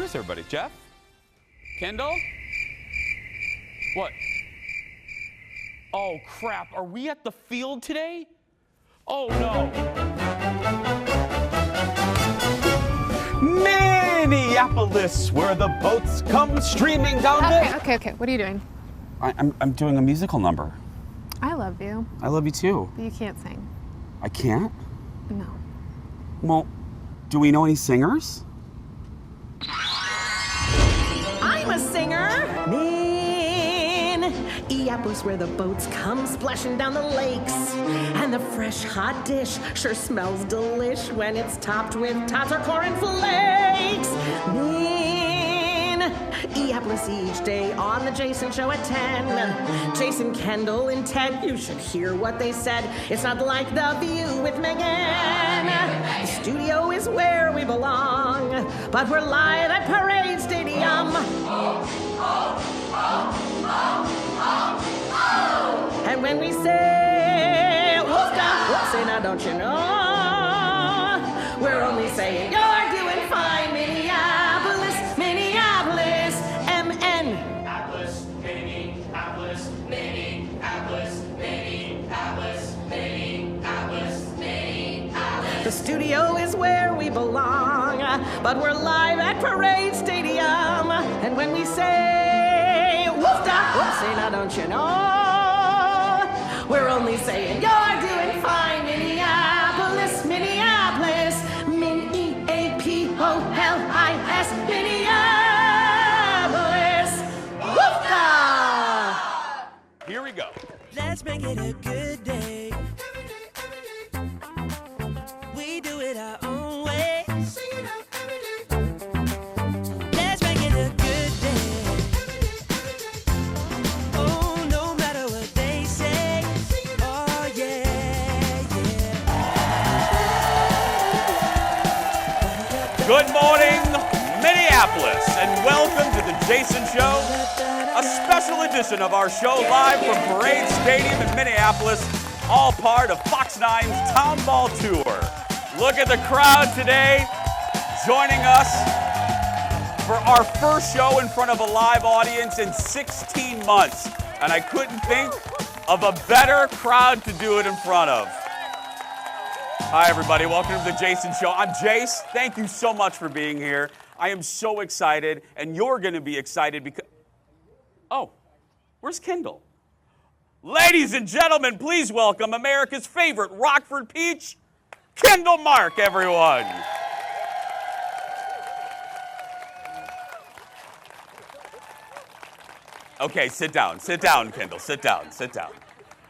Where's everybody? Jeff? Kendall? What? Oh, crap. Are we at the field today? Oh, no. Minneapolis, where the boats come streaming down the... Okay. What are you doing? I'm doing a musical number. I love you. I love you, too. But you can't sing. I can't? No. Well, do we know any singers? I'm a singer. Minneapolis, where the boats come splashing down the lakes. And the fresh hot dish sure smells delish when it's topped with tots or corn flakes. Minneapolis each day on the Jason Show at 10. Jason, Kendall, and Ted, you should hear what they said. It's not like The View with Megan. The studio is where we belong, but we're live at Parade Stadium. And when we say, whoop-da, we'll say, now don't you know, we're only saying you're doing fine, Minneapolis, Minneapolis, MN. Minneapolis, Minneapolis, Minneapolis, Minneapolis, Minneapolis, Minneapolis. The studio is where we belong, but we're live at Parade Stadium. And when we say, woof-da, we'll say, now don't you know, we're only saying you're doing fine, Minneapolis, Minneapolis, Minneapolis, Minneapolis, woof-da! Here we go. Let's make it a good day. We do it our own way. Let's make it a good day. Oh, no matter what they say. Oh, yeah. Good morning, Minneapolis, and welcome to the Jason Show, a special edition of our show live from Parade Stadium in Minneapolis, all part of Fox 9's Town Ball Tour. Look at the crowd today joining us for our first show in front of a live audience in 16 months, and I couldn't think of a better crowd to do it in front of. Hi, everybody. Welcome to the Jason Show. I'm Jace. Thank you so much for being here. I am so excited, and you're going to be excited because... Oh, where's Kendall? Ladies and gentlemen, please welcome America's favorite Rockford Peach, Kendall Mark, everyone. Okay, sit down. Sit down, Kendall. Sit down. Sit down.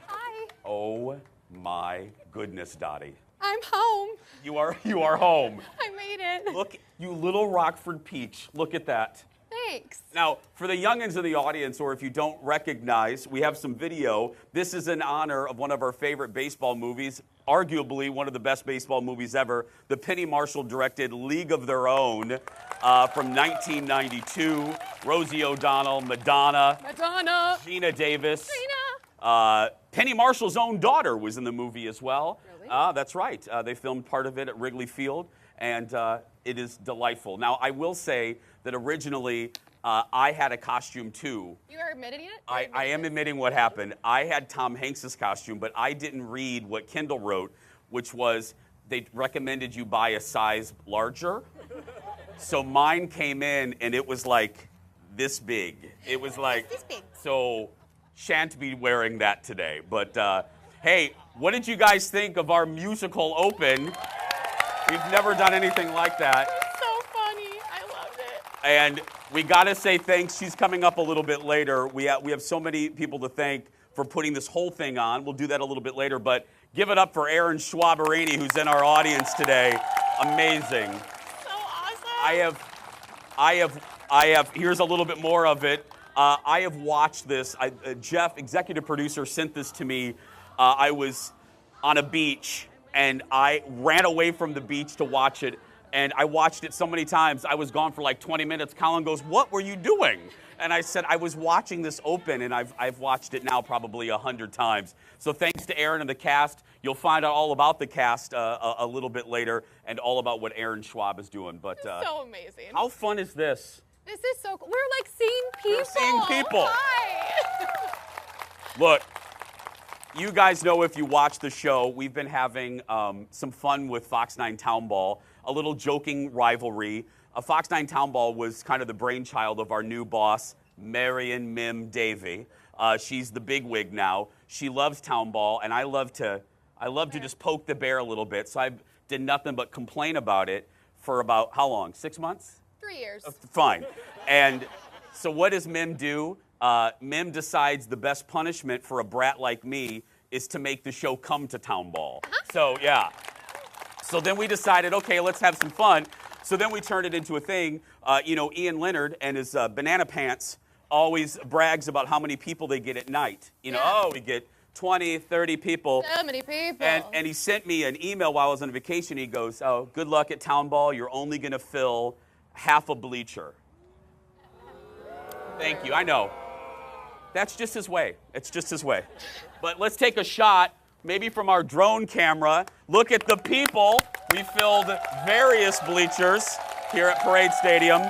Hi. Oh, my goodness, Dottie. I'm home. You are home. I made it. Look, you little Rockford Peach. Look at that. Thanks. Now, for the youngins in the audience, or if you don't recognize, we have some video. This is in honor of one of our favorite baseball movies, arguably one of the best baseball movies ever, the Penny Marshall-directed League of Their Own from 1992. Rosie O'Donnell, Madonna, Gina Davis. Penny Marshall's own daughter was in the movie as well. Really? That's right. They filmed part of it at Wrigley Field, and it is delightful. Now, I will say that originally I had a costume too. You are admitting it? I am admitting what happened. I had Tom Hanks' costume, but I didn't read what Kendall wrote, which was they recommended you buy a size larger. So mine came in, and it was like this big. It was like, This big. So shan't be wearing that today. But hey, what did you guys think of our musical open? We've never done anything like that. So funny. I loved it. And we got to say thanks. She's coming up a little bit later. We have so many people to thank for putting this whole thing on. We'll do that a little bit later. But give it up for Aaron Schwaberini, who's in our audience today. Amazing. So awesome. I have. Here's a little bit more of it. I have watched this. Jeff, executive producer, sent this to me. I was on a beach, and I ran away from the beach to watch it. And I watched it so many times. I was gone for like 20 minutes. Colin goes, "What were you doing?" And I said, I was watching this open, and I've watched it now probably 100 times. So thanks to Aaron and the cast. You'll find out all about the cast a little bit later and all about what Aaron Schwab is doing. But So amazing. how fun is this? This is so cool. We're like seeing people. We're seeing people. Hi. Look, you guys know if you watch the show, we've been having some fun with Fox 9 Town Ball, a little joking rivalry. Fox 9 Town Ball was kind of the brainchild of our new boss, Marion Mim Davey. She's the bigwig now. She loves Town Ball, and I love to just poke the bear a little bit. So I did nothing but complain about it for about, how long, 6 months? 3 years. Fine. And so what does Mim do? Mim decides the best punishment for a brat like me is to make the show come to Town Ball. So, yeah. So then we decided, okay, let's have some fun. So then we turned it into a thing. Ian Leonard and his banana pants always brags about how many people they get at night. We get 20, 30 people. So many people. And he sent me an email while I was on vacation. He goes, oh, good luck at Town Ball. You're only going to fill half a bleacher. Thank you. I know. That's just his way. It's just his way. But let's take a shot, maybe from our drone camera. Look at the people. We filled various bleachers here at Parade Stadium.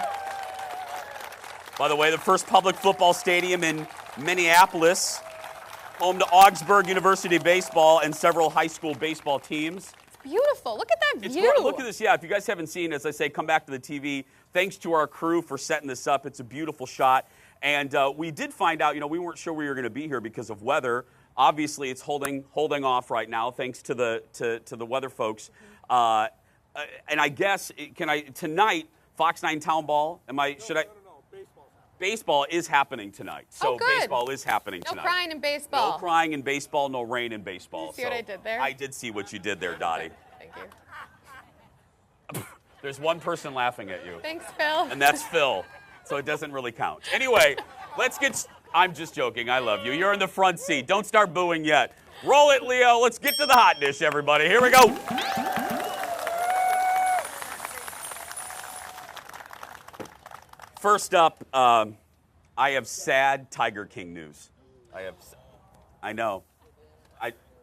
By the way, the first public football stadium in Minneapolis, home to Augsburg University baseball and several high school baseball teams. Beautiful. Look at that view. Look at this. Yeah, if you guys haven't seen, as I say, come back to the TV. Thanks to our crew for setting this up. It's a beautiful shot. And we did find out, we weren't sure we were going to be here because of weather. Obviously, it's holding off right now, thanks to the weather folks. And I guess tonight, Fox 9 Town Ball. Baseball is happening tonight. So good. Baseball is happening tonight. No crying in baseball. No crying in baseball, no rain in baseball. See what I did there? I did see what you did there, Dottie. Thank you. There's one person laughing at you. Thanks, Phil. And that's Phil. So it doesn't really count. Anyway, I'm just joking. I love you. You're in the front seat. Don't start booing yet. Roll it, Leo. Let's get to the hot dish, everybody. Here we go. First up, I have sad Tiger King news. I know.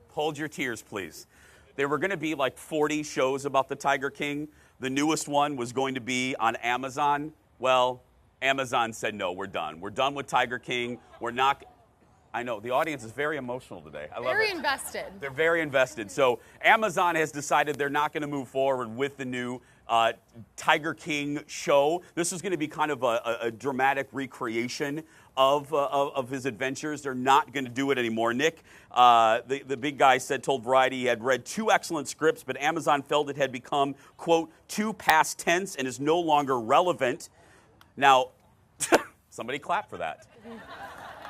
Hold your tears, please. There were going to be like 40 shows about the Tiger King. The newest one was going to be on Amazon. Well, Amazon said, no, we're done. We're done with Tiger King. We're not. I know, the audience is very emotional today. I love it. Very invested. They're very invested. So Amazon has decided they're not going to move forward with the new Tiger King show. This is going to be kind of a dramatic recreation of his adventures. They're not going to do it anymore. Nick, the big guy, told Variety he had read 2 excellent scripts, but Amazon felt it had become, quote, too past tense and is no longer relevant. Now, somebody clap for that.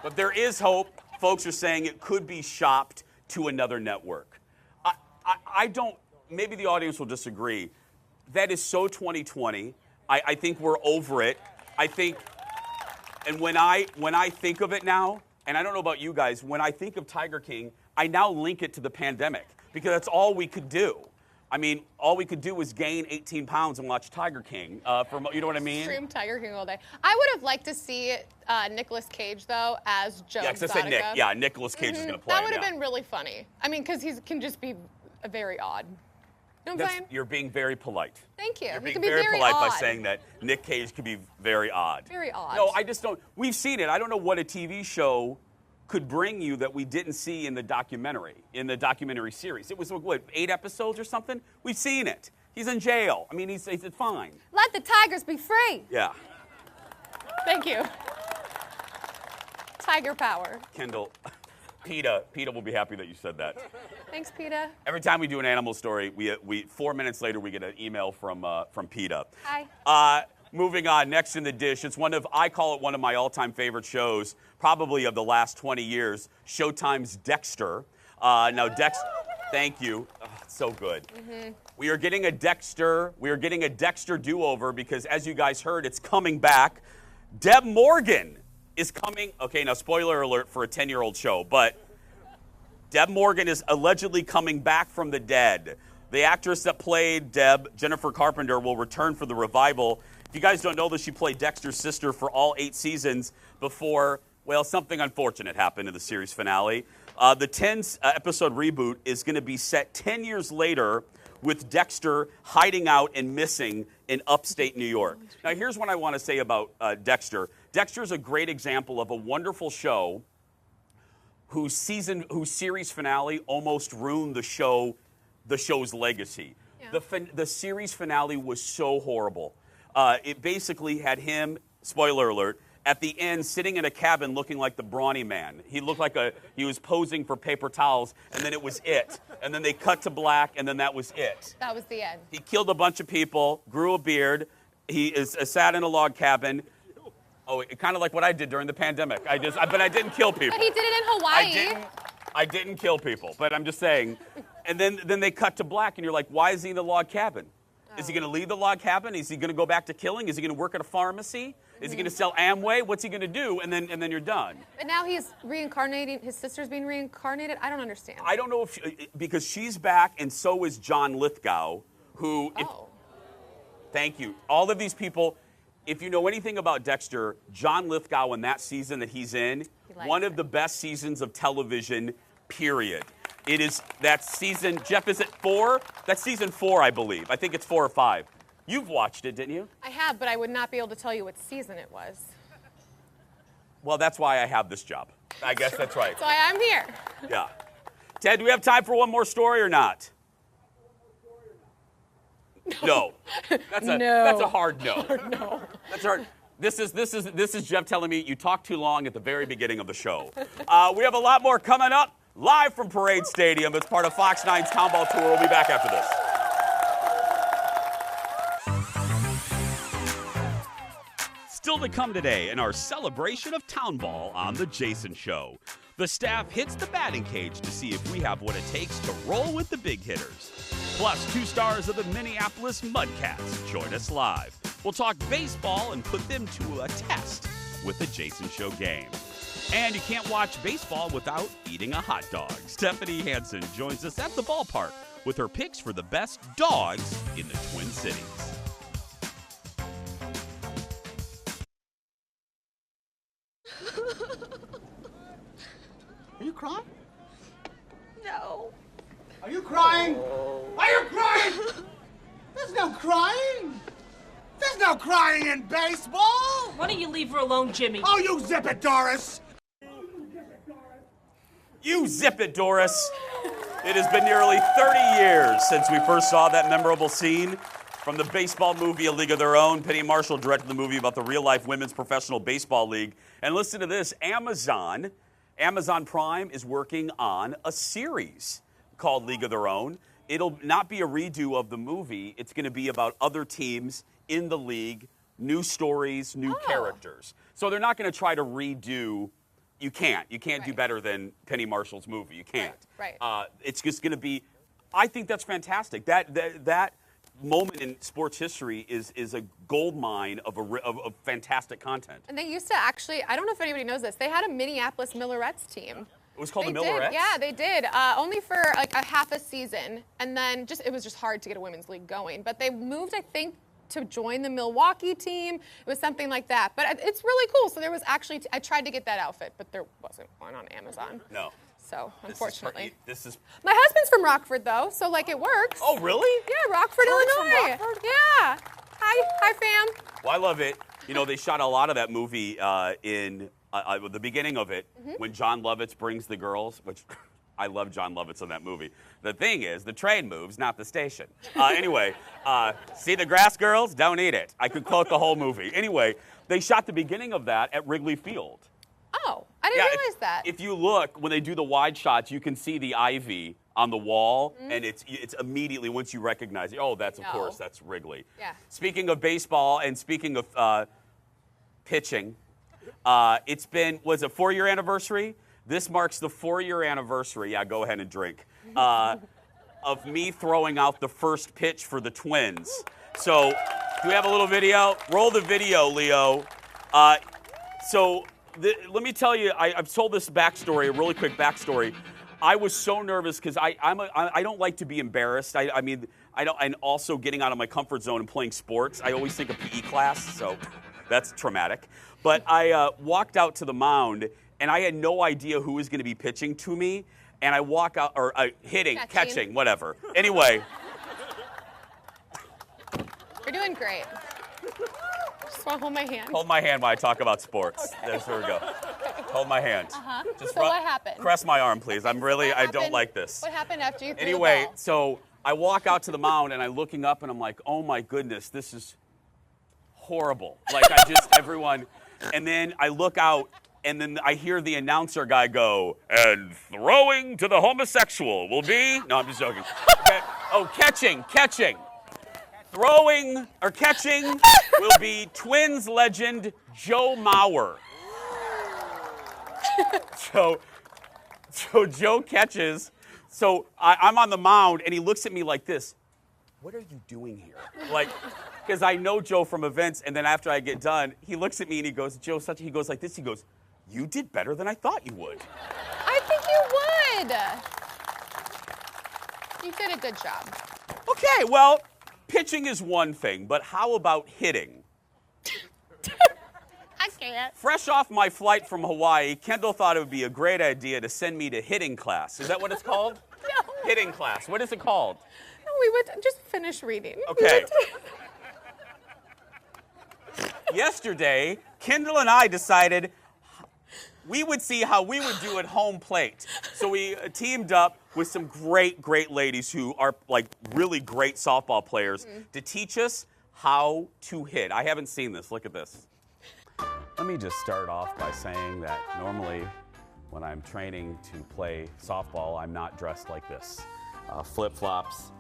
But there is hope. Folks are saying it could be shopped to another network. I don't, maybe the audience will disagree. That is so 2020. I think we're over it. I think, and when I think of it now, and I don't know about you guys, when I think of Tiger King, I now link it to the pandemic because that's all we could do. I mean, all we could do was gain 18 pounds and watch Tiger King. You know what I mean? Stream Tiger King all day. I would have liked to see Nicolas Cage, though, as Joe Yeah, because I said Nick. Yeah, Nicolas Cage is going to play That would him, have been really funny. I mean, because he can just be very odd. You know what I'm saying? You're being very polite. Thank you. You're He being can be very polite odd. by saying that Nick Cage could be very odd. Very odd. No, I just don't. We've seen it. I don't know what a TV show could bring you that we didn't see in the documentary series. It was, what, 8 episodes or something? We've seen it. He's in jail. I mean, he's fine. Let the tigers be free. Yeah. Thank you. Tiger power. Kendall, PETA will be happy that you said that. Thanks, PETA. Every time we do an animal story, we 4 minutes later, we get an email from PETA. Hi. Moving on, next in the dish, I call it one of my all-time favorite shows, probably of the last 20 years, Showtime's Dexter. Now, Dexter, thank you. Oh, it's so good. Mm-hmm. We are getting a Dexter do-over because, as you guys heard, it's coming back. Deb Morgan is coming. Okay, now, spoiler alert for a 10-year-old show, but Deb Morgan is allegedly coming back from the dead. The actress that played Deb, Jennifer Carpenter, will return for the revival. If you guys don't know this, she played Dexter's sister for all 8 seasons before, well, something unfortunate happened in the series finale. The 10-episode reboot is going to be set 10 years later with Dexter hiding out and missing in upstate New York. Now, here's what I want to say about Dexter. Dexter is a great example of a wonderful show whose series finale almost ruined the show's legacy. Yeah. The series finale was so horrible. It basically had him, spoiler alert, at the end sitting in a cabin looking like the brawny man. He looked like he was posing for paper towels, and then it was it. And then they cut to black, and then that was it. That was the end. He killed a bunch of people, grew a beard. He sat in a log cabin. Oh, kind of like what I did during the pandemic. But I didn't kill people. But he did it in Hawaii. I didn't kill people, but I'm just saying. And then they cut to black, and you're like, why is he in the log cabin? Is he going to leave the log cabin? Is he going to go back to killing? Is he going to work at a pharmacy? Is he going to sell Amway? What's he going to do? And then you're done. But now he's reincarnating. His sister's being reincarnated. I don't understand. I don't know because she's back, and so is John Lithgow, who. Thank you. All of these people. If you know anything about Dexter, John Lithgow in that season that he's in, one of the best seasons of television, period. It is that season. Jeff, is it 4? That's season 4, I believe. I think it's 4 or 5. You've watched it, didn't you? I have, but I would not be able to tell you what season it was. Well, that's why I have this job. I guess that's right. That's why I'm here. Yeah. Ted, do we have time for one more story or not? No. That's a hard no. No. That's hard. This is Jeff telling me you talked too long at the very beginning of the show. We have a lot more coming up live from Parade Stadium. It's part of Fox 9's Townball Tour. We'll be back after this. Still to come today in our celebration of Townball on The Jason Show. The staff hits the batting cage to see if we have what it takes to roll with the big hitters. Plus, 2 stars of the Minneapolis Mudcats join us live. We'll talk baseball and put them to a test with the Jason Show game. And you can't watch baseball without eating a hot dog. Stephanie Hansen joins us at the ballpark with her picks for the best dogs in the Twin Cities. Are you crying? No. Are you crying? Are you crying? There's no crying. There's no crying in baseball. Why don't you leave her alone, Jimmy? Oh, you zip it, Doris. You zip it, Doris. It has been nearly 30 years since we first saw that memorable scene from the baseball movie A League of Their Own. Penny Marshall directed the movie about the real-life women's professional baseball league. And listen to this, Amazon Prime is working on a series called League of Their Own. It'll not be a redo of the movie. It's going to be about other teams in the league, new stories, new characters. So they're not going to try to redo. You can't do better than Penny Marshall's movie. You can't. Right. It's just going to be. I think that's fantastic. That moment in sports history is a gold mine of fantastic content. And they used to actually, I don't know if anybody knows this, they had a Minneapolis Millerettes team. It was called They the Millerettes? did, yeah, they did. Only for like a half a season. And then it was just hard to get a women's league going. But they moved, I think, to join the Milwaukee team. It was something like that. But it's really cool. So there was actually, I tried to get that outfit, but there wasn't one on Amazon. No. So, unfortunately. This is. My husband's from Rockford, though, so like it works. Oh, really? Yeah, Rockford, Illinois. Yeah. Hi, fam. Well, I love it. You know, they shot a lot of that movie in the beginning of it when John Lovitz brings the girls, which I love John Lovitz in that movie. The thing is, the train moves, not the station. Anyway, see the grass, girls? Don't eat it. I could quote the whole movie. Anyway, they shot the beginning of that at Wrigley Field. Oh, I didn't realize that. If you look, when they do the wide shots, you can see the ivy on the wall, and it's immediately, once you recognize it, of course, that's Wrigley. Yeah. Speaking of baseball and speaking of pitching, it's been, was it 4-year anniversary? This marks the 4-year anniversary, yeah, go ahead and drink, of me throwing out the first pitch for the Twins. So, do we have a little video? Roll the video, Leo. Let me tell you, I've told this backstory, a really quick backstory. I was so nervous because I don't like to be embarrassed. I mean, and also getting out of my comfort zone and playing sports. I always think of PE class, so that's traumatic. But I walked out to the mound, and I had no idea who was going to be pitching to me. And I walk out, or catching, whatever. Anyway. You're doing great. Just want to hold my hand. Hold my hand while I talk about sports. Okay. There we go. Hold my hand. Just so what happened? Press my arm, please. I don't like this. What happened after you threw the Anyway, ball? so I walk out to the mound, and I'm looking up, and I'm like, oh my goodness, this is horrible. Like, everyone, and then I look out, and then I hear the announcer guy go, and throwing to the homosexual will be, no, I'm just joking. Okay. Oh, catching. Throwing or catching will be Twins legend Joe Mauer. So Joe catches. So I'm on the mound, and he looks at me like this. What are you doing here? Like, because I know Joe from events, and then after I get done, he looks at me and he goes, Joe, he goes like this. He goes, you did better than I thought you would. I think you would. You did a good job. Okay, well, pitching is one thing, but how about hitting? I can't. Fresh off my flight from Hawaii, Kendall thought it would be a great idea to send me to hitting class. Is that what it's called? No. Hitting class. What is it called? No, we would just finish reading. Okay. Yesterday, Kendall and I decided we would see how we would do at home plate. So we teamed up with some great ladies who are like really great softball players to teach us how to hit. I haven't seen this. Look at this. Let me just start off by saying that normally when I'm training to play softball, I'm not dressed like this. Flip-flops,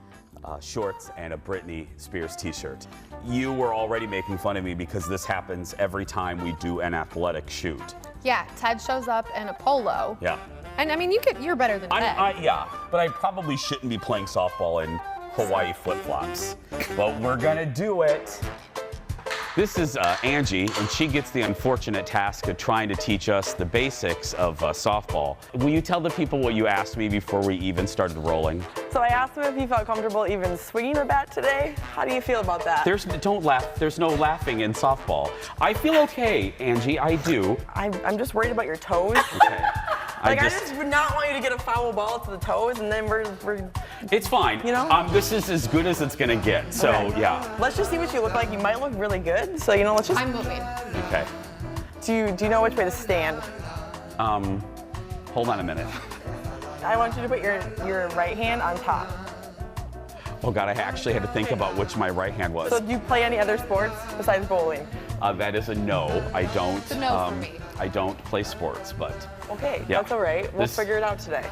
shorts, and a Britney Spears t-shirt. You were already making fun of me because this happens every time we do an athletic shoot. Yeah, Ted shows up in a polo. Yeah. And I mean, you're better than Ted. Yeah, but I probably shouldn't be playing softball in Hawaii flip-flops. But we're gonna do it. This is Angie, and she gets the unfortunate task of trying to teach us the basics of softball. Will you tell the people what you asked me before we even started rolling? So I asked him if he felt comfortable even swinging a bat today. How do you feel about that? Don't laugh. There's no laughing in softball. I feel okay, Angie. I do. I'm just worried about your toes. Okay. I just would not want you to get a foul ball to the toes, and then we're It's fine. You know? This is as good as it's gonna get. So Okay. yeah. Let's just see what you look like. You might look really good. So let's just. I'm moving. Okay. Do you know which way to stand? Hold on a minute. I want you to put your right hand on top. Oh God, I actually had to think about which my right hand was. So do you play any other sports besides bowling? That is a no. I don't. It's a no for me. I don't play sports, but Okay, Yeah. that's all right. We'll This- figure it out today.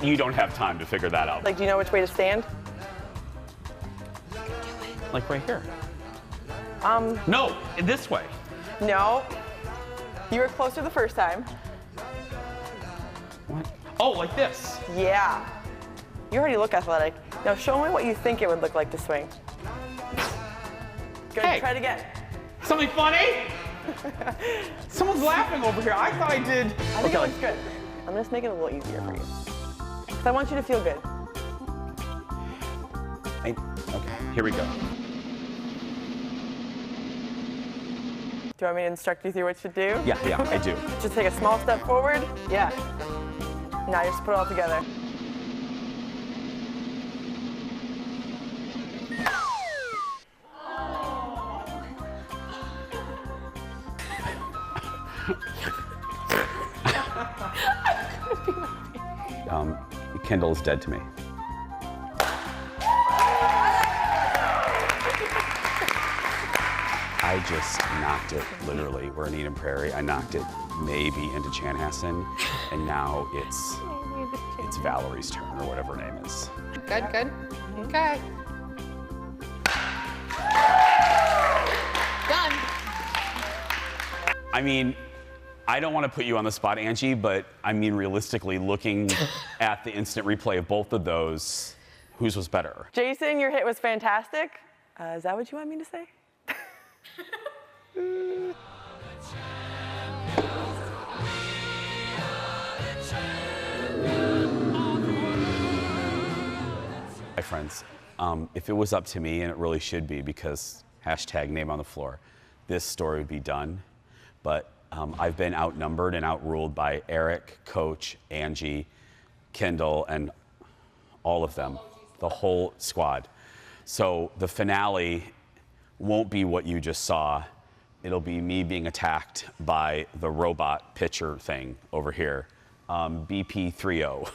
you don't have time to figure that out. Like, do you know which way to stand? Like right here. Um, No, this way. no. You were closer the first time. What? Oh, like this. Yeah. You already look athletic. Now show me what you think it would look like to swing. Good, Hey. try it again. Something funny? Someone's laughing over here. I thought I did. I think it looks good. I'm just making it a little easier for you. So I want you to feel good. Okay, here we go. Do you want me to instruct you through what to do? Yeah, I do. Just take a small step forward. Yeah. Now you just put it all together. Kendall is dead to me. I just knocked it, literally. We're in Eden Prairie. I knocked it maybe into Chanhassen, and now it's Valerie's turn, or whatever her name is. Good. Okay. Done. I mean, I don't want to put you on the spot, Angie, but I mean, realistically, looking at the instant replay of both of those, whose was better? Jason, your hit was fantastic. Is that what you want me to say? Hi, friends. if it was up to me, and it really should be because hashtag name on the floor, this story would be done. But I've been outnumbered and outruled by Eric, Coach, Angie, Kendall, and all of them, the whole squad. So the finale won't be what you just saw. It'll be me being attacked by the robot pitcher thing over here, BP30.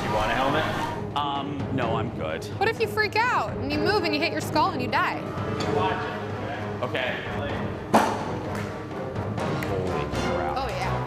You want a helmet? No, I'm good. What if you freak out and you move and you hit your skull and you die? Okay. Holy crap. Oh, yeah.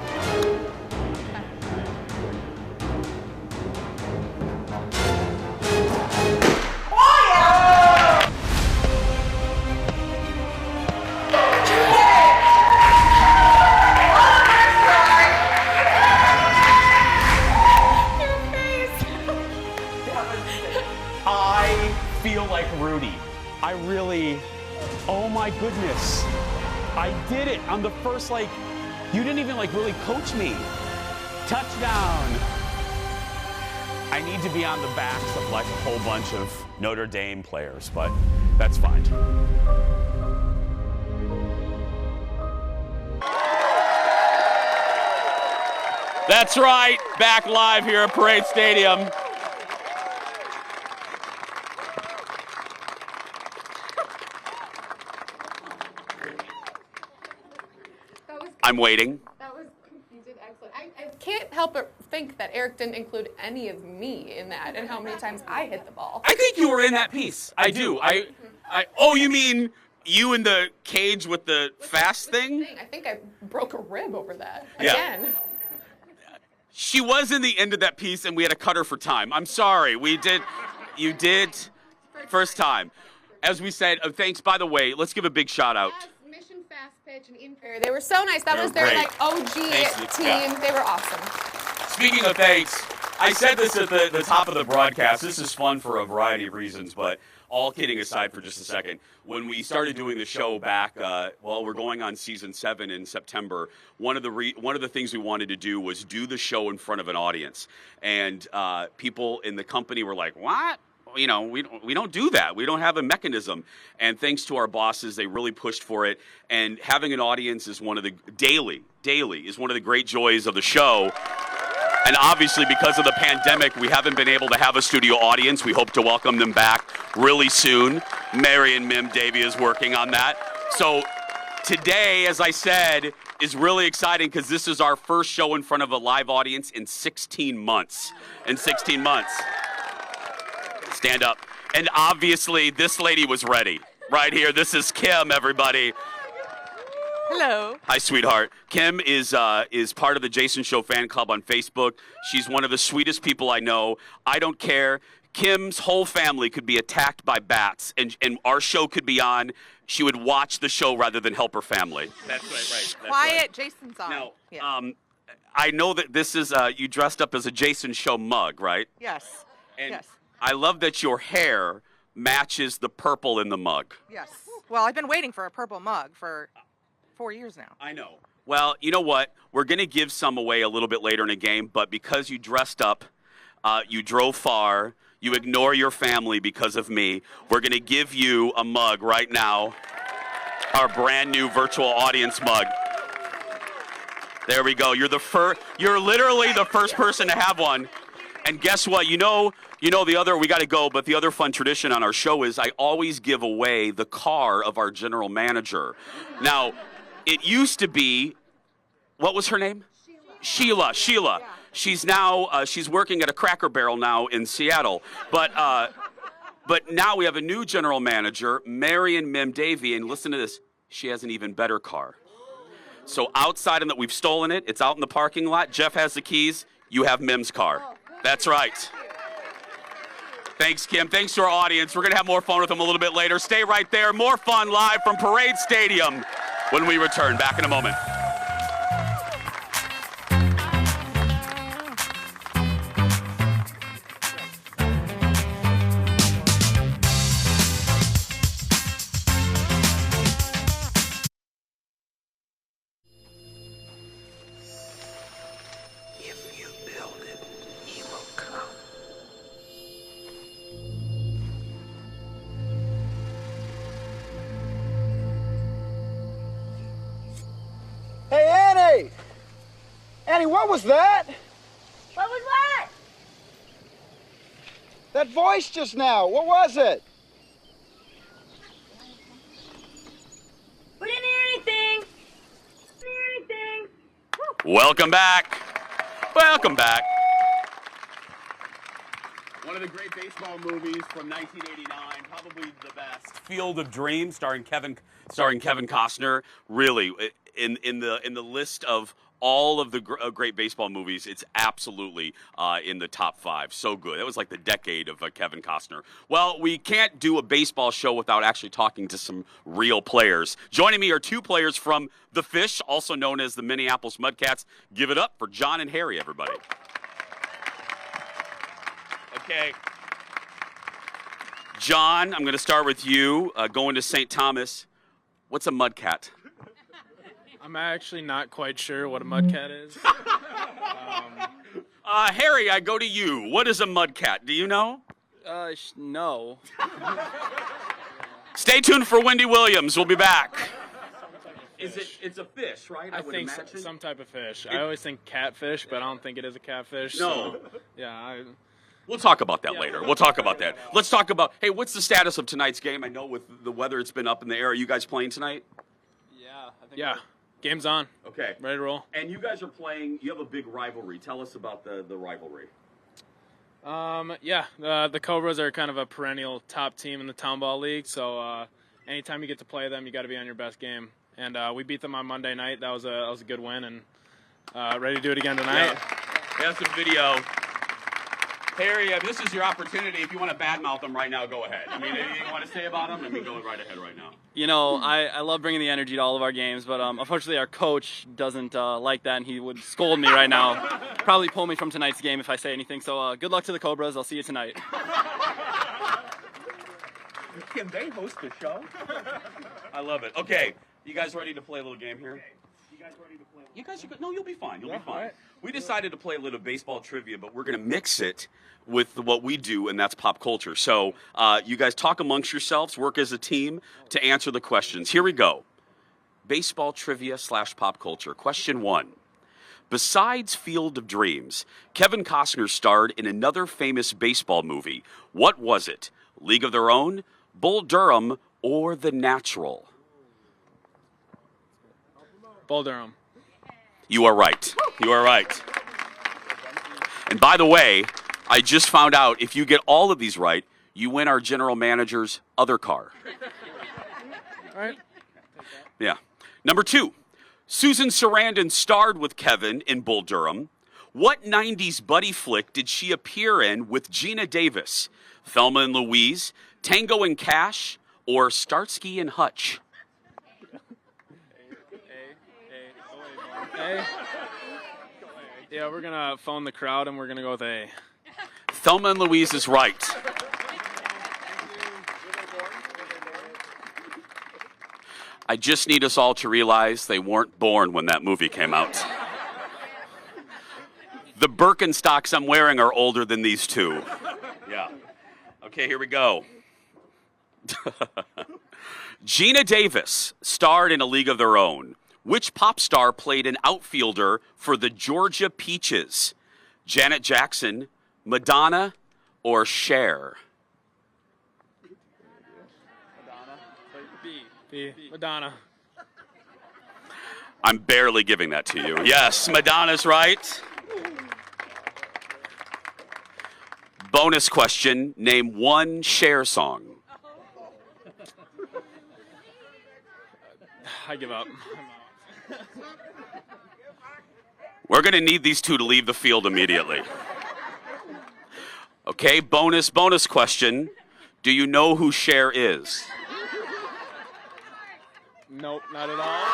I feel like Rudy. I really, oh my goodness. I did it. I'm the first, like, you didn't even like really coach me. Touchdown. I need to be on the backs of like a whole bunch of Notre Dame players, but that's fine. That's right, back live here at Parade Stadium. I'm waiting. That was, you did excellent. I can't help but think that Eric didn't include any of me in that and how many times I hit the ball. I think you were in that piece. I do. Oh, you mean you in the cage with the fast thing? I think I broke a rib over that Yeah. again. She was in the end of that piece, and we had to cut her for time. I'm sorry. You did. First time. As we said, thanks, by the way, let's give a big shout out. Yes, Mission Fast Pitch and Ian Perry. They were so nice. That They was were their great. like OG Thanks, team. yeah. They were awesome. Speaking of thanks, I said this at the top of the broadcast. This is fun for a variety of reasons, but all kidding aside for just a second, when we started doing the show back, we're going on season 7 in September. One of the things we wanted to do was do the show in front of an audience, and people in the company were like, "What? You know, we don't do that. We don't have a mechanism." And thanks to our bosses, they really pushed for it. And having an audience is one of the daily is one of the great joys of the show. And obviously, because of the pandemic, we haven't been able to have a studio audience. We hope to welcome them back really soon. Mary and Mim Davey is working on that. So today, as I said, is really exciting because this is our first show in front of a live audience in 16 months. Stand up. And obviously, this lady was ready. Right here, this is Kim, everybody. Hello. Hi, sweetheart. Kim is part of the Jason Show fan club on Facebook. She's one of the sweetest people I know. I don't care. Kim's whole family could be attacked by bats, and our show could be on. She would watch the show rather than help her family. That's right. That's Quiet, right. Jason's on. Now, Yeah. I know that this is you dressed up as a Jason Show mug, right? Yes. And Yes. I love that your hair matches the purple in the mug. Yes. Well, I've been waiting for a purple mug for 4 years now. I know. Well, you know what? We're going to give some away a little bit later in the game, but because you dressed up, you drove far, you ignore your family because of me, we're going to give you a mug right now, our brand new virtual audience mug. There we go. You're literally the first person to have one. And guess what? You know the other, we got to go, but the other fun tradition on our show is I always give away the car of our general manager. Now, it used to be, what was her name? Sheila. She's now, she's working at a Cracker Barrel now in Seattle. But now we have a new general manager, Marion Mim Davey, and listen to this, she has an even better car. So outside of that, we've stolen it. It's out in the parking lot. Jeff has the keys. You have Mim's car. That's right. Thanks, Kim. Thanks to our audience. We're going to have more fun with them a little bit later. Stay right there. More fun live from Parade Stadium when we return. Back in a moment. If you build it, he will come. Hey! Annie, what was that? What was what? That voice just now. What was it? We didn't hear anything. Welcome back. Welcome back. One of the great baseball movies from 1989, probably the best. Field of Dreams, starring Kevin Costner. Really, in the list of all of the great baseball movies, it's absolutely in the top 5. So good. It was like the decade of Kevin Costner. Well, we can't do a baseball show without actually talking to some real players. Joining me are 2 players from the Fish, also known as the Minneapolis Mudcats. Give it up for John and Harry, everybody. Okay. John, I'm going to start with you. Going to St. Thomas. What's a mudcat? I'm actually not quite sure what a mudcat is. Harry, I go to you. What is a mudcat? Do you know? No. Stay tuned for Wendy Williams. We'll be back. It's a fish, right? I think some type of fish. I always think catfish, but I don't think it is a catfish. No. So, yeah. We'll talk about that later. We'll talk about that. Let's talk about, hey, what's the status of tonight's game? I know with the weather, it's been up in the air. Are you guys playing tonight? Yeah. Yeah. Game's on. Okay. Ready to roll. And you guys are playing, you have a big rivalry. Tell us about the rivalry. Yeah. The Cobras are kind of a perennial top team in the Town Ball League, so anytime you get to play them, you got to be on your best game. And we beat them on Monday night. That was a good win, and ready to do it again tonight. Yeah, that's a video. Harry, this is your opportunity. If you want to badmouth them right now, go ahead. I mean, anything you want to say about them? I mean, go right ahead right now. You know, I love bringing the energy to all of our games, but unfortunately our coach doesn't like that, and he would scold me right now. Probably pull me from tonight's game if I say anything. So good luck to the Cobras. I'll see you tonight. Can they host the show? I love it. Okay, you guys ready to play a little game here? You guys ready to play? You guys are good. No, you'll be fine. You'll be fine. Right. We decided to play a little baseball trivia, but we're going to mix it with what we do, and that's pop culture. So you guys talk amongst yourselves, work as a team to answer the questions. Here we go. Baseball trivia / pop culture. Question 1. Besides Field of Dreams, Kevin Costner starred in another famous baseball movie. What was it? League of Their Own, Bull Durham, or The Natural? Bull Durham. You are right. You are right. And by the way, I just found out if you get all of these right, you win our general manager's other car. All right. Yeah. Number 2, Susan Sarandon starred with Kevin in Bull Durham. What 90s buddy flick did she appear in with Gina Davis? Thelma and Louise, Tango and Cash, or Starsky and Hutch? A. Yeah, we're going to phone the crowd, and we're going to go with A. Thelma and Louise is right. I just need us all to realize they weren't born when that movie came out. The Birkenstocks I'm wearing are older than these 2. Yeah. Okay, here we go. Gina Davis starred in A League of Their Own. Which pop star played an outfielder for the Georgia Peaches? Janet Jackson, Madonna, or Cher? B. Madonna. I'm barely giving that to you. Yes, Madonna's right. Bonus question, name one Cher song. I give up. We're going to need these 2 to leave the field immediately. Okay, bonus question. Do you know who Cher is? Nope, not at all.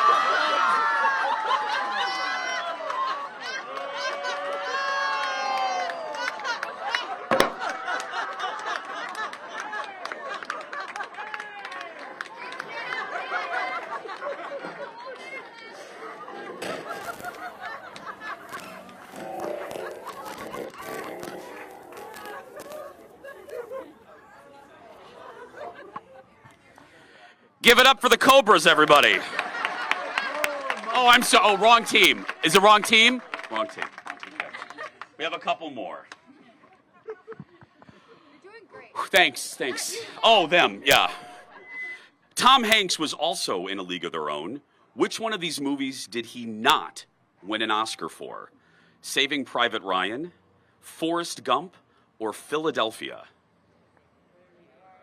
Give it up for the Cobras, everybody. Oh, I'm so. Oh, wrong team. Is it wrong team? Wrong team. Okay. We have a couple more. Thanks. Oh, them, yeah. Tom Hanks was also in A League of Their Own. Which one of these movies did he not win an Oscar for? Saving Private Ryan, Forrest Gump, or Philadelphia? I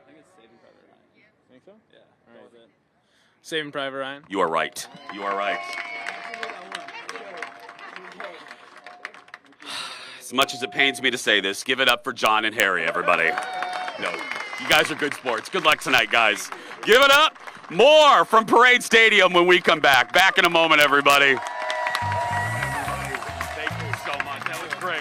think it's Saving Private Ryan. Think so? Yeah. All right. Saving Private Ryan. You are right. As much as it pains me to say this, give it up for John and Harry, everybody. No, you guys are good sports. Good luck tonight, guys. Give it up. More from Parade Stadium when we come back. Back in a moment, everybody. Thank you so much. That was great.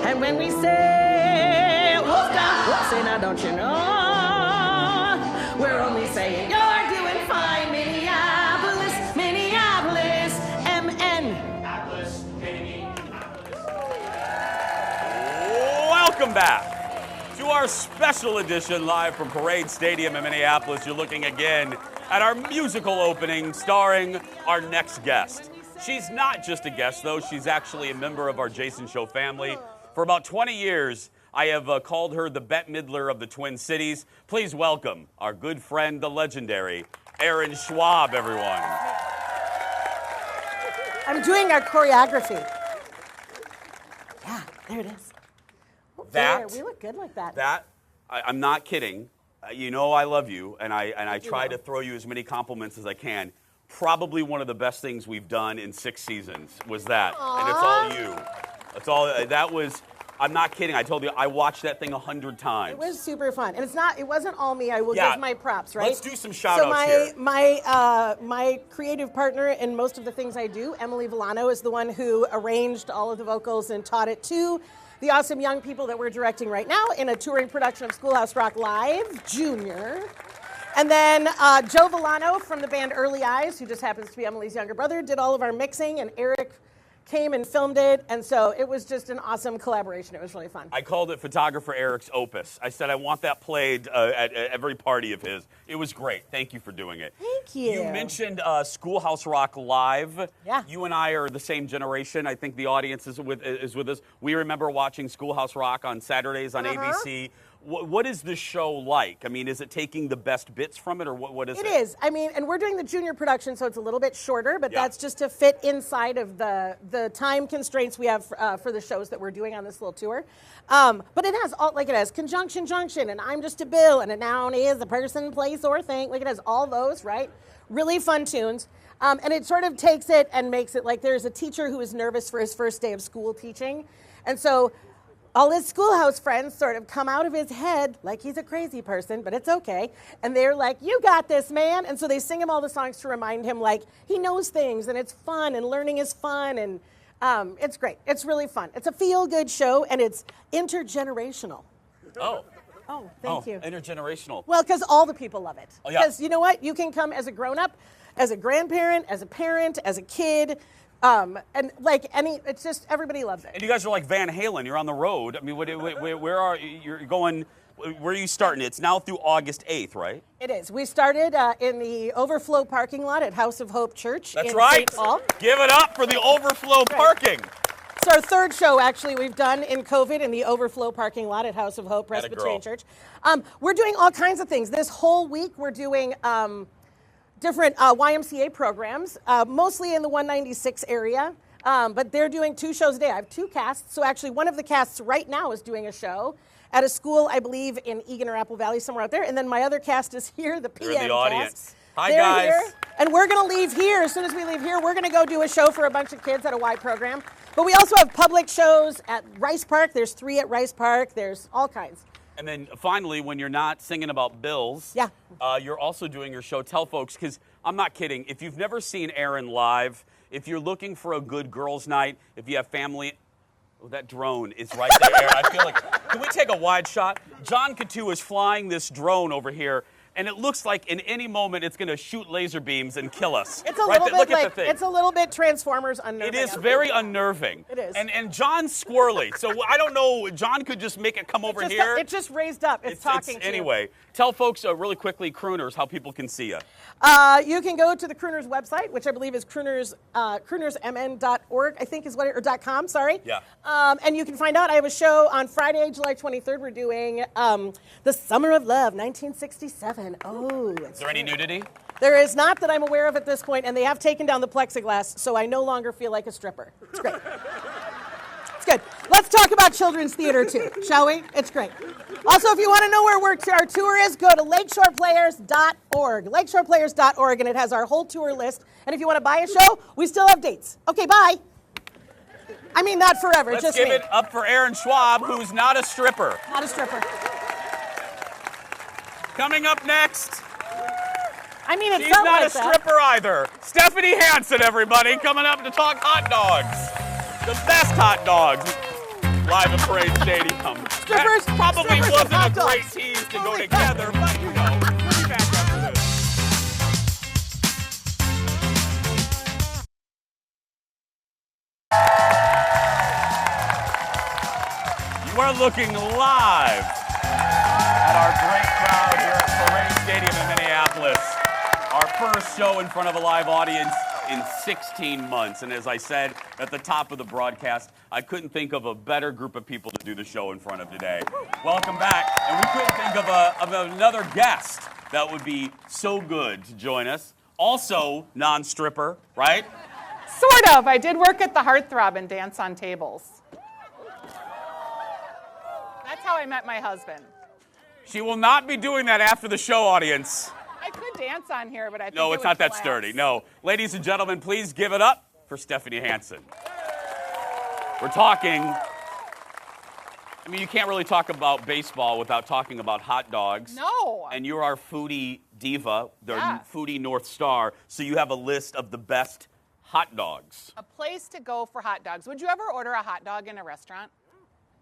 And when we say, whoop, say now don't you know, we're only saying you're doing fine, Minneapolis, MN. Welcome back to our special edition live from Parade Stadium in Minneapolis. You're looking again at our musical opening starring our next guest. She's not just a guest, though. She's actually a member of our Jason Show family. For about 20 years, I have called her the Bette Midler of the Twin Cities. Please welcome our good friend, the legendary Erin Schwab, everyone. I'm doing our choreography. Yeah, there it is. Oh, That- there, we look good like that. I'm not kidding. You know I love you, and I try to throw you as many compliments as I can. Probably one of the best things we've done in 6 seasons was that. Aww. And it's all you. It's all, that was, I'm not kidding. I told you, I watched that thing 100 times. It was super fun, and it wasn't all me. I will Yeah. give my props, right? Let's do some shout-outs so here. my creative partner in most of the things I do, Emily Villano, is the one who arranged all of the vocals and taught it to the awesome young people that we're directing right now in a touring production of Schoolhouse Rock Live, Junior. And then Joe Villano from the band Early Eyes, who just happens to be Emily's younger brother, did all of our mixing, and Eric came and filmed it, and so it was just an awesome collaboration. It was really fun. I called it Photographer Eric's Opus. I said I want that played at every party of his. It was great. Thank you for doing it. Thank you. You mentioned Schoolhouse Rock Live. Yeah. You and I are the same generation. I think the audience is with us. We remember watching Schoolhouse Rock on Saturdays on ABC. What is this show like? I mean, is it taking the best bits from it, or what is it? It is. I mean, and we're doing the junior production, so it's a little bit shorter, but Yeah. that's just to fit inside of the time constraints we have for the shows that we're doing on this little tour. But it has it has conjunction, junction, and I'm just a bill, and a noun is a person, place, or thing. Like, it has all those, right? Really fun tunes. And it sort of takes it and makes it like there's a teacher who is nervous for his first day of school teaching. And so all his schoolhouse friends sort of come out of his head like he's a crazy person, but it's okay. And they're like, you got this, man. And so they sing him all the songs to remind him, like, he knows things, and it's fun, and learning is fun, and it's great. It's really fun. It's a feel-good show, and it's intergenerational. Oh. Oh, thank you. Intergenerational. Well, because all the people love it. Oh, yeah. Because you know what? You can come as a grown-up, as a grandparent, as a parent, as a kid, and like it's just everybody loves it. And you guys are like Van Halen. You're on the road. I mean, where are you? You're going? Where are you starting? It's now through August 8th, right? It is. We started in the overflow parking lot at House of Hope Church That's in right. St. Paul. Give it up for the overflow parking. It's our third show, actually, we've done in COVID in the overflow parking lot at House of Hope Presbyterian girl. Church. We're doing all kinds of things. This whole week, we're doing different YMCA programs, mostly in the 196 area. But they're doing 2 shows a day. I have 2 casts. So actually, one of the casts right now is doing a show at a school, I believe, in Eagan or Apple Valley, somewhere out there. And then my other cast is here, the PM They're in the audience. cast. Hi, They're guys. Here, and we're going to leave here. As soon as we leave here, we're going to go do a show for a bunch of kids at a Y program. But we also have public shows at Rice Park. There's 3 at Rice Park. There's all kinds. And then finally, when you're not singing about bills, Yeah. You're also doing your show. Tell folks, because I'm not kidding. If you've never seen Erin live, if you're looking for a good girls' night, if you have family, oh, that drone is right there, Erin. I feel like, can we take a wide shot? John Coutu is flying this drone over here, and it looks like in any moment it's going to shoot laser beams and kill us. It's a little bit Look like at the thing. it's a little bit Transformers unnerving. It is very unnerving. It is. And John's squirrely, so I don't know. John could just make it come over here. It just raised up. It's talking to you. Anyway, tell folks really quickly, Crooners, how people can see you. You can go to the Crooners website, which I believe is croonersmn.org, I think is what it, or .com, sorry. Yeah. And you can find out I have a show on Friday, July 23rd. We're doing The Summer of Love, 1967. Oh. Is there any nudity? There is not that I'm aware of at this point, and they have taken down the plexiglass, so I no longer feel like a stripper. It's great. It's good. Let's talk about children's theater, too, shall we? It's great. Also, if you want to know where our tour is, go to lakeshoreplayers.org. Lakeshoreplayers.org, and it has our whole tour list. And if you want to buy a show, we still have dates. Okay, bye. I mean, not forever, Let's just give me. it up for Aaron Schwab, who's not a stripper. Not a stripper. Coming up next. I mean, it's She's not like a stripper either. Stephanie Hansen, everybody, coming up to talk hot dogs. The best hot dogs. Live at Parade Stadium. Strippers, That probably strippers wasn't and hot a great dogs. tease to go together, but you know, we'll be back after this. You are looking live at our great crowd here at Parade Stadium in Minneapolis. Our first show in front of a live audience in 16 months. And as I said at the top of the broadcast, I couldn't think of a better group of people to do the show in front of today. Welcome back. And we couldn't think of another guest that would be so good to join us. Also non-stripper, right? Sort of. I did work at the Heartthrob and dance on tables. That's how I met my husband. She will not be doing that after the show, audience. I could dance on here, but I think No, it it's would not that collapse. sturdy. No. Ladies and gentlemen, please give it up for Stephanie Hansen. We're talking, I mean, you can't really talk about baseball without talking about hot dogs. No. And you're our foodie diva, the Yeah. foodie North Star, so you have a list of the best hot dogs. A place to go for hot dogs. Would you ever order a hot dog in a restaurant?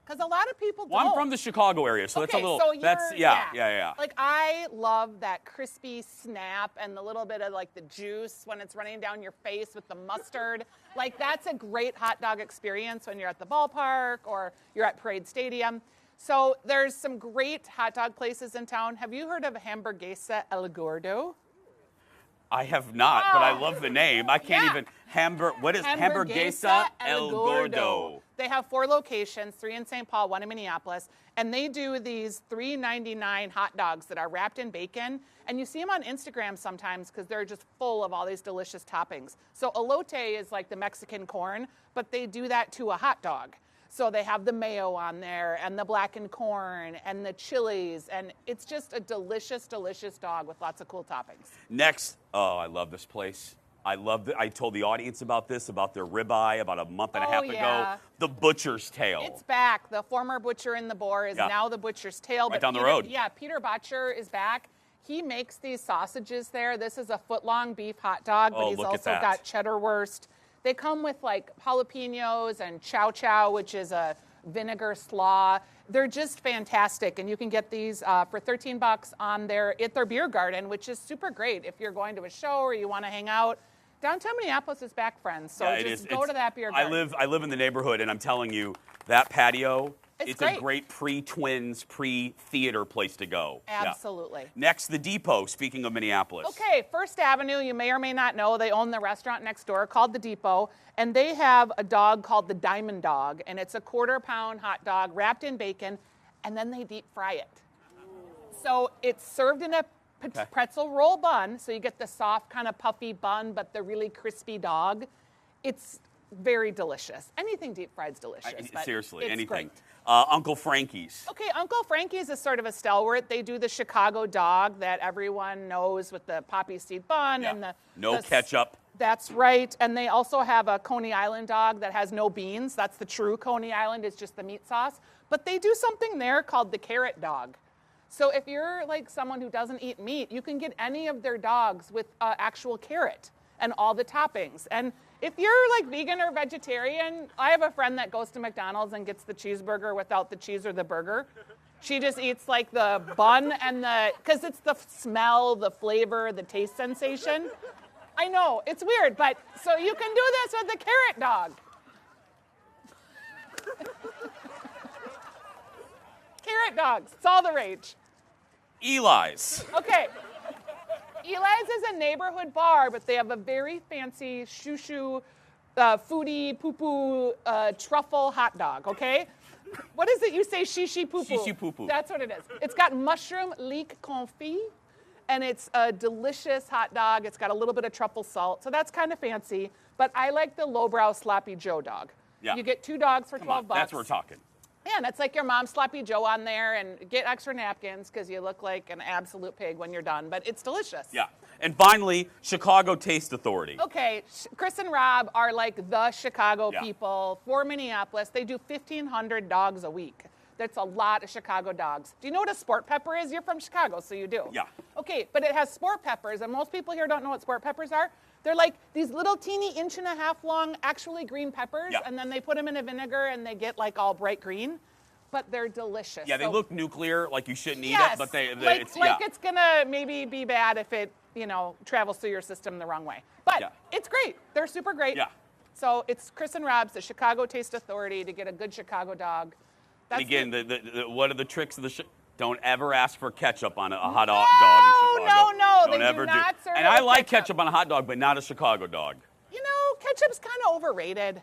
Because a lot of people Well, don't. I'm from the Chicago area, so that's a Okay, little, so you're, that's, yeah. Like, I love that crispy snap and the little bit of, like, the juice when it's running down your face with the mustard. Like, that's a great hot dog experience when you're at the ballpark or you're at Parade Stadium. So there's some great hot dog places in town. Have you heard of Hamburguesa El Gordo? I have not, but I love the name. I can't even, what is Hamburguesa El Gordo? They have 4 locations, 3 in St. Paul, 1 in Minneapolis, and they do these $3.99 hot dogs that are wrapped in bacon, and you see them on Instagram sometimes because they're just full of all these delicious toppings. So elote is like the Mexican corn, but they do that to a hot dog. So they have the mayo on there and the blackened corn and the chilies, and it's just a delicious, delicious dog with lots of cool toppings. Next, oh, I love this place. I told the audience about this, about their ribeye about a month and a half ago. The Butcher's Tail. It's back. The former Butcher in the Boar is now the Butcher's Tail. Right down the road. Yeah, Peter Butcher is back. He makes these sausages there. This is a foot-long beef hot dog, but he's also got cheddar wurst. They come with like jalapenos and chow chow, which is a vinegar slaw. They're just fantastic, and you can get these for $13 at their beer garden, which is super great if you're going to a show or you want to hang out. Downtown Minneapolis is back, friends. So just go to that beer garden. I live in the neighborhood, and I'm telling you, that patio, it's great. a great pre-Twins, pre-theater place to go. Absolutely. Yeah. Next, the Depot, speaking of Minneapolis. Okay, First Avenue, you may or may not know, they own the restaurant next door called The Depot, and they have a dog called the Diamond Dog, and it's a quarter-pound hot dog wrapped in bacon, and then they deep fry it. So it's served in a pretzel roll bun, so you get the soft kind of puffy bun, but the really crispy dog. It's very delicious. Anything deep fried is delicious. Seriously, it's anything. Great. Uncle Frankie's. Okay, Uncle Frankie's is sort of a stalwart. They do the Chicago dog that everyone knows with the poppy seed bun and no ketchup. That's right. And they also have a Coney Island dog that has no beans. That's the true Coney Island. It's just the meat sauce. But they do something there called the carrot dog. So if you're like someone who doesn't eat meat, you can get any of their dogs with actual carrot and all the toppings. And if you're like vegan or vegetarian, I have a friend that goes to McDonald's and gets the cheeseburger without the cheese or the burger. She just eats like the bun and because it's the smell, the flavor, the taste sensation. I know, it's weird, but so you can do this with the carrot dog. Carrot dogs, it's all the rage. Eli's. Okay. Eli's is a neighborhood bar, but they have a very fancy shoo-shoo, foodie, poo-poo, truffle hot dog, okay? What is it you say, shishi poo-poo? Shishi poo-poo. That's what it is. It's got mushroom leek confit, and it's a delicious hot dog. It's got a little bit of truffle salt, so that's kind of fancy. But I like the lowbrow Sloppy Joe dog. Yeah. You get 2 dogs for $12. That's what we're talking. Yeah, and it's like your mom's Sloppy Joe on there, and get extra napkins because you look like an absolute pig when you're done, but it's delicious. Yeah. And finally, Chicago Taste Authority. Okay, Chris and Rob are like the Chicago Yeah. people for Minneapolis. They do 1,500 dogs a week. That's a lot of Chicago dogs. Do you know what a sport pepper is? You're from Chicago, so you do. Yeah. Okay, but it has sport peppers, and most people here don't know what sport peppers are. They're like these little teeny 1.5-inch long, actually green peppers, Yeah. and then they put them in a vinegar and they get like all bright green, but they're delicious. Yeah, they So- look nuclear, like you shouldn't eat Yes, it, but it's gonna maybe be bad if it, travels through your system the wrong way. But Yeah. it's great. They're super great. Yeah. So it's Chris and Rob's, the Chicago Taste Authority, to get a good Chicago dog. And That's again, the- what are the tricks of the don't ever ask for ketchup on a hot dog in Chicago. No, Don't they do ever not serve And it I with like ketchup. ketchup on a hot dog, but not a Chicago dog. Ketchup's kind of overrated.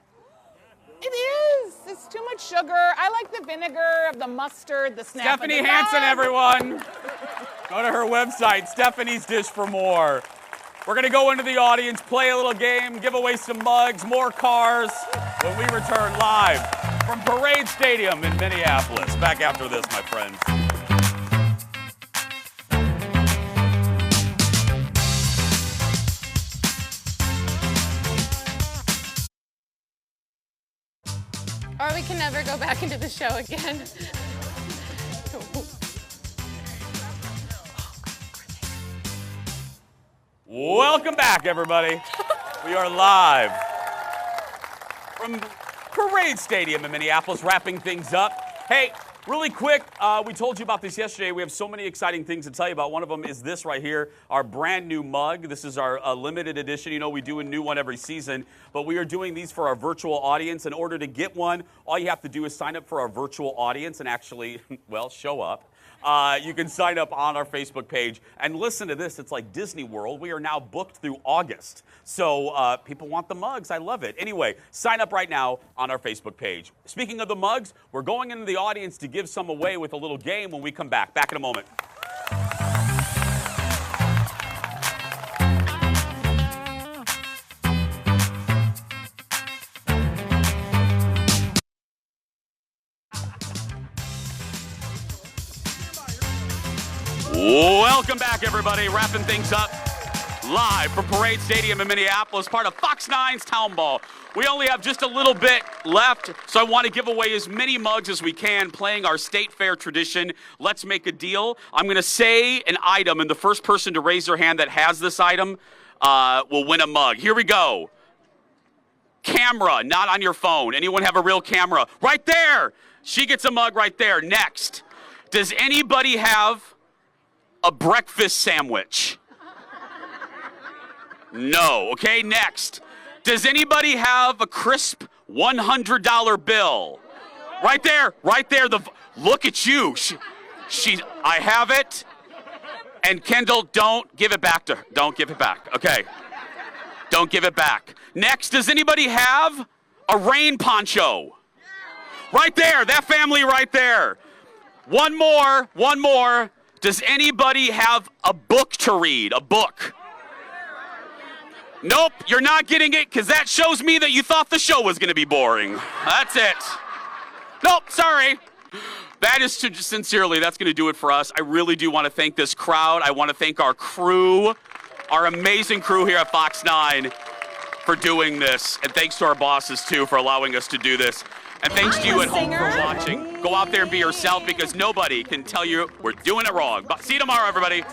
It is. It's too much sugar. I like the vinegar of the mustard, the snap. Stephanie of the Hansen, dog. everyone. Go to her website, Stephanie's Dish for more. We're going to go into the audience, play a little game, give away some mugs, more cars when we return live from Parade Stadium in Minneapolis. Back after this, my friends. Or we can never go back into the show again. Welcome back, everybody. We are live from Parade Stadium in Minneapolis, wrapping things up. Hey, really quick, we told you about this yesterday. We have so many exciting things to tell you about. One of them is this right here, our brand new mug. This is our limited edition. You know, we do a new one every season, but we are doing these for our virtual audience. In order to get one, all you have to do is sign up for our virtual audience and actually, well, show up. You can sign up on our Facebook page. And listen to this. It's like Disney World. We are now booked through August. So people want the mugs. I love it. Anyway, sign up right now on our Facebook page. Speaking of the mugs, we're going into the audience to give some away with a little game when we come back. Back in a moment. Welcome back, everybody. Wrapping things up live from Parade Stadium in Minneapolis, part of Fox 9's Town Ball. We only have just a little bit left, so I want to give away as many mugs as we can, playing our State Fair tradition. Let's make a deal. I'm going to say an item, and the first person to raise their hand that has this item will win a mug. Here we go. Camera, not on your phone. Anyone have a real camera? Right there. She gets a mug right there. Next. Does anybody have a breakfast sandwich? No. Okay, next. Does anybody have a crisp $100 bill? Right there, right there. Look at you. I have it. And Kendall, don't give it back to her. Don't give it back. Okay. Don't give it back. Next, does anybody have a rain poncho? Right there, that family right there. One more. Does anybody have a book to read? A book? Nope, you're not getting it because that shows me that you thought the show was going to be boring. That's it. Nope, sorry. That is sincerely, that's going to do it for us. I really do want to thank this crowd. I want to thank our crew, our amazing crew here at Fox 9 for doing this. And thanks to our bosses, too, for allowing us to do this. And thanks to you at home for watching. Go out there and be yourself because nobody can tell you we're doing it wrong. See you tomorrow, everybody.